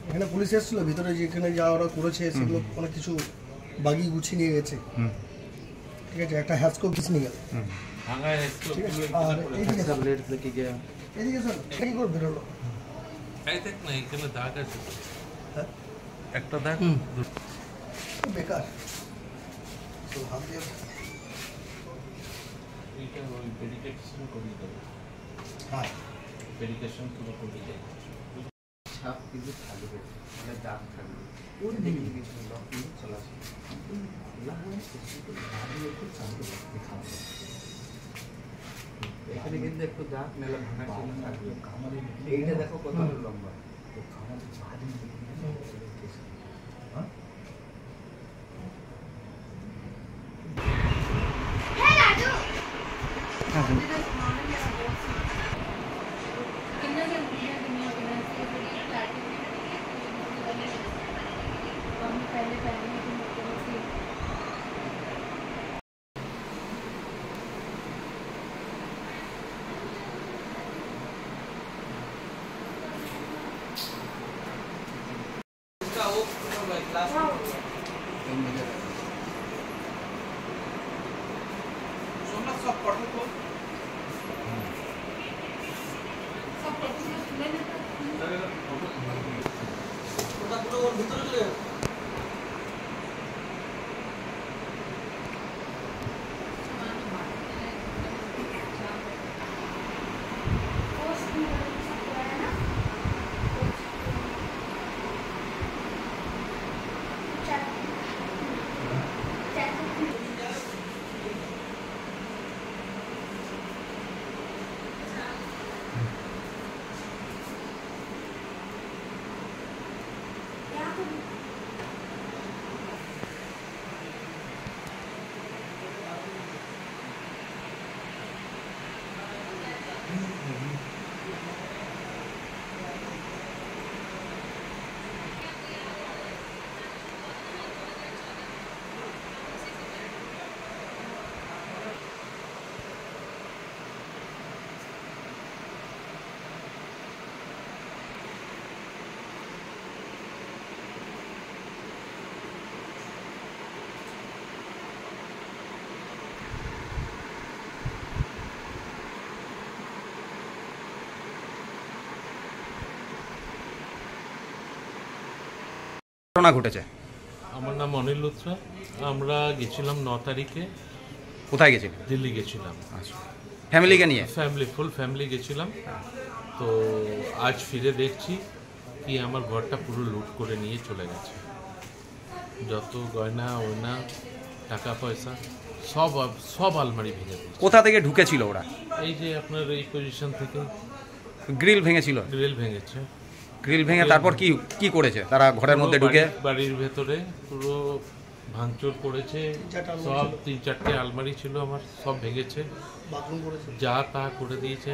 এখানে পুলিশ এসেছিল ভিতরে, যেখানে যা ওরা করেছে সেগুলো অনেক কিছু বাগি গুছিয়ে নিয়ে গেছে। ঠিক আছে, একটা হ্যাচকো পিস নিয়ে গেল। আর এইদিকে স্যার কি করে বেরোলো? এখানে দাগ আছে, হ্যাঁ একটা দাগ বেকার। তো হাত দিয়ে এইটা ওই মেডিটেশন করে দেবে। হ্যাঁ মেডিটেশন পুরো করে দেবে। সাপ কিন্তু থাকবে, এটা দাগ থাকবে, ওই দিকে কিছু লক দিয়ে চলে আসে। এখানে কিন্তু একটু দাগ মেলা ভাঙা ছিল থাকবে। এইটা দেখো কত লম্বা। ঘটনা ঘটেছে? আমার নাম অনিল লুথরা। আমরা গেছিলাম 9 তারিখে। কোথায় গেছিলেন? দিল্লি গেছিলাম। আচ্ছা, ফ্যামিলিকে নিয়ে? ফুল ফ্যামিলি গেছিলাম। তো আজ ফিরে দেখছি কি আমার ঘরটা পুরো লুট করে নিয়ে চলে গেছে। যত গয়না ওয়না টাকা পয়সা সব আলমারি ভেঙে দিয়েছে। কোথা থেকে ঢুকেছিল ওরা? এই যে আপনার এই পজিশন থেকে গ্রিল ভেঙেছিল? গ্রিল ভেঙেছে। গ্রিল ভেঙে তারপর কি কি করেছে তারা? ঘরের মধ্যে ঢুকে বাড়ির ভেতরে পুরো ভাঙচুর করেছে। সব 3-4টে আলমারি ছিল আমার, সব ভেঙেছে, যা তা করে দিয়েছে।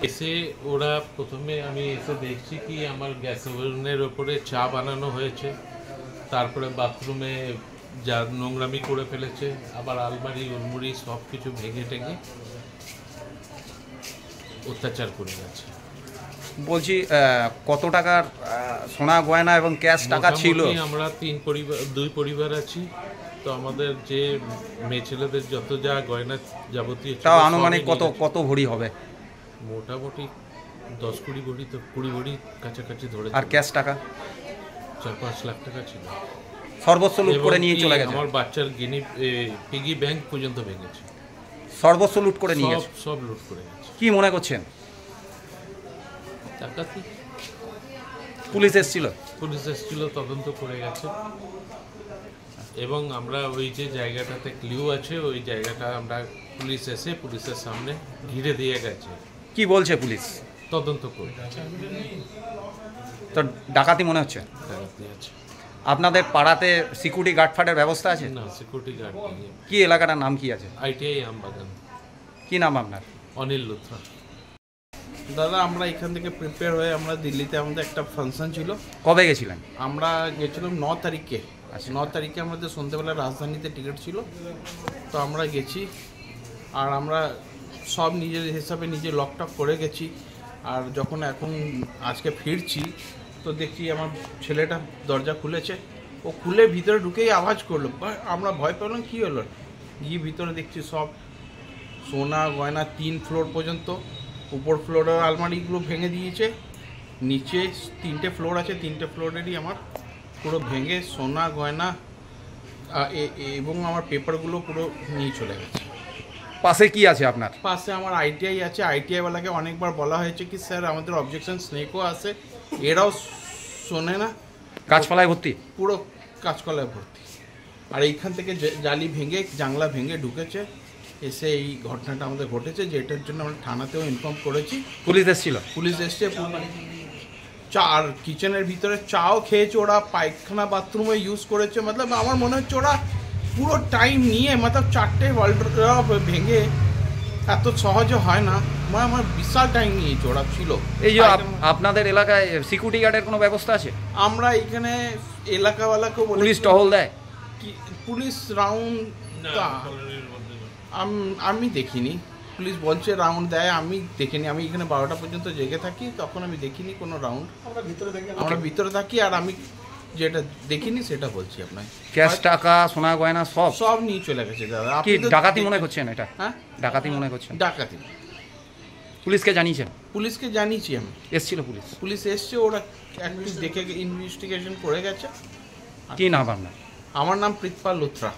এসে ওরা প্রথমে আমি এসে দেখছি কি আমার গ্যাস ওভেনের ওপরে চা বানানো হয়েছে, তারপরে বাথরুমে যা নোংরামি করে ফেলেছে, আবার আলমারি উলমুড়ি সব কিছু ভেঙে টেঙে অত্যাচার করে গেছে। বলছি কত টাকার সোনা গয়না এবং ক্যাশ টাকা ছিল? আমরা দুই পরিবার আছি, তো আমাদের যে মেয়ে ছেলেদের যত যা গয়না যাবতীয় তাও আনুমানিক কত ভরি হবে? মোটামুটি 10-20 ভরি, তো 20 ভরি কাছাকাছি ধরে। আর ক্যাশ টাকা 4-5 লাখ টাকা ছিল। সর্বস্ব লুট করে নিয়ে চলে গেছে। আমার বাচ্চার পিগি ব্যাংক পর্যন্ত ভেঙেছে। সর্বস্ব লুট করে নিয়ে গেছে, সব লুট করে গেছে। কি মনে করছেন? ডাকাতি। পুলিশ এসেছিল, তদন্ত করে গেছে। এবং আমরা ওই যে জায়গাটাতে ক্লিউ আছে, ওই জায়গাটা আমরা পুলিশ এসে পুলিশের সামনে ঘিরে দিয়ে গেছে। কি বলছে পুলিশ? তদন্ত করে। তো ডাকাতি মনে হচ্ছে? ডাকাতি আছে। আপনাদের পাড়াতে সিকিউরিটি গার্ড ফার্ডের ব্যবস্থা আছে? না, সিকিউরিটি গার্ড নেই। কি এলাকাটার নাম কি আছে? ITI আমবাগান। কি নাম আপনার? অনিল লুথরা। দাদা আমরা এখান থেকে প্রিপেয়ার হয়ে আমরা দিল্লিতে আমাদের একটা ফাংশন ছিল। কবে গেছিলেন? আমরা গেছিলাম 9 তারিখে। 9 তারিখে আমাদের সন্ধ্যেবেলা রাজধানীতে টিকিট ছিল, তো আমরা গেছি। আর আমরা সব নিজের হিসাবে নিজে লকটক করে গেছি। আর যখন এখন আজকে ফিরছি, তো দেখছি আমার ছেলেটা দরজা খুলেছে, ও খুলে ভিতরে ঢুকেই আওয়াজ করলো, আমরা ভয় পেলাম কী হলো, গিয়ে ভিতরে দেখছি সব সোনা গয়না 3 ফ্লোর পর্যন্ত, উপর ফ্লোরের আলমারিগুলো ভেঙে দিয়েছে, নিচে 3টে ফ্লোর আছে, 3টে ফ্লোরেরই আমার পুরো ভেঙে সোনা গয়না এবং আমার পেপারগুলো পুরো নিয়ে চলে গেছে। পাশে কি আছে আপনার? পাশে আমার আইটিআই আছে, আইটিআইওয়ালাকে অনেকবার বলা হয়েছে কি স্যার আমাদের অবজেকশন স্নেকও আছে, এরাও শোনে না, গাছপালায় ভর্তি, পুরো কাঁচকলায় ভর্তি। আর এইখান থেকে জালি ভেঙে জানলা ভেঙে ঢুকেছে, এসে এই ঘটনাটা আমাদের ঘটেছে, যেটার জন্য আমরা থানাতেও ইনফর্ম করেছি। পুলিশ এসেছিল? পুলিশ এসছে, চা আর কিচেনের ভিতরে চাও খেয়েছে ওরা, পায়খানা বাথরুমে ইউজ করেছে, মতলব আমার মনে হচ্ছে ওরা পুরো টাইম নিয়ে মতলব 4টে ওয়ার্ড্রপ ভেঙে, এত সহজে হয় না, আমার বিশাল টাইম নিয়েছে ওরা ছিল। এই যে আপনাদের এলাকায় সিকিউরিটি গার্ডের কোনো ব্যবস্থা আছে? আমরা এখানে এলাকাওয়ালাকেও বলি, পুলিশ টহল দেয়? পুলিশ রাউন্ড আমি দেখিনি, পুলিশ বলছে রাউন্ড দেয়, আমি দেখিনি, আমি এখানে 12টা পর্যন্ত জেগে থাকি, তখন আমি দেখিনি কোনো রাউন্ড, আমরা ভিতরে থাকি, আর আমি যেটা দেখিনি সেটা বলছি আপনাকে। ক্যাশ টাকা সোনা গয়না সব নিয়ে চলে গেছে দাদা। কি ডাকাতি মনে করছেন এটা? হ্যাঁ ডাকাতি মনে করছেন? ডাকাতি। পুলিশকে জানিয়েছেন? পুলিশকে জানিয়েছি আমি, এসেছিল পুলিশ? পুলিশ এসছে, ওরা একটু দেখে ইনভেস্টিগেশন করে গেছে। কি নাম আপনার? আমার নাম প্রীতপাল লুথরা।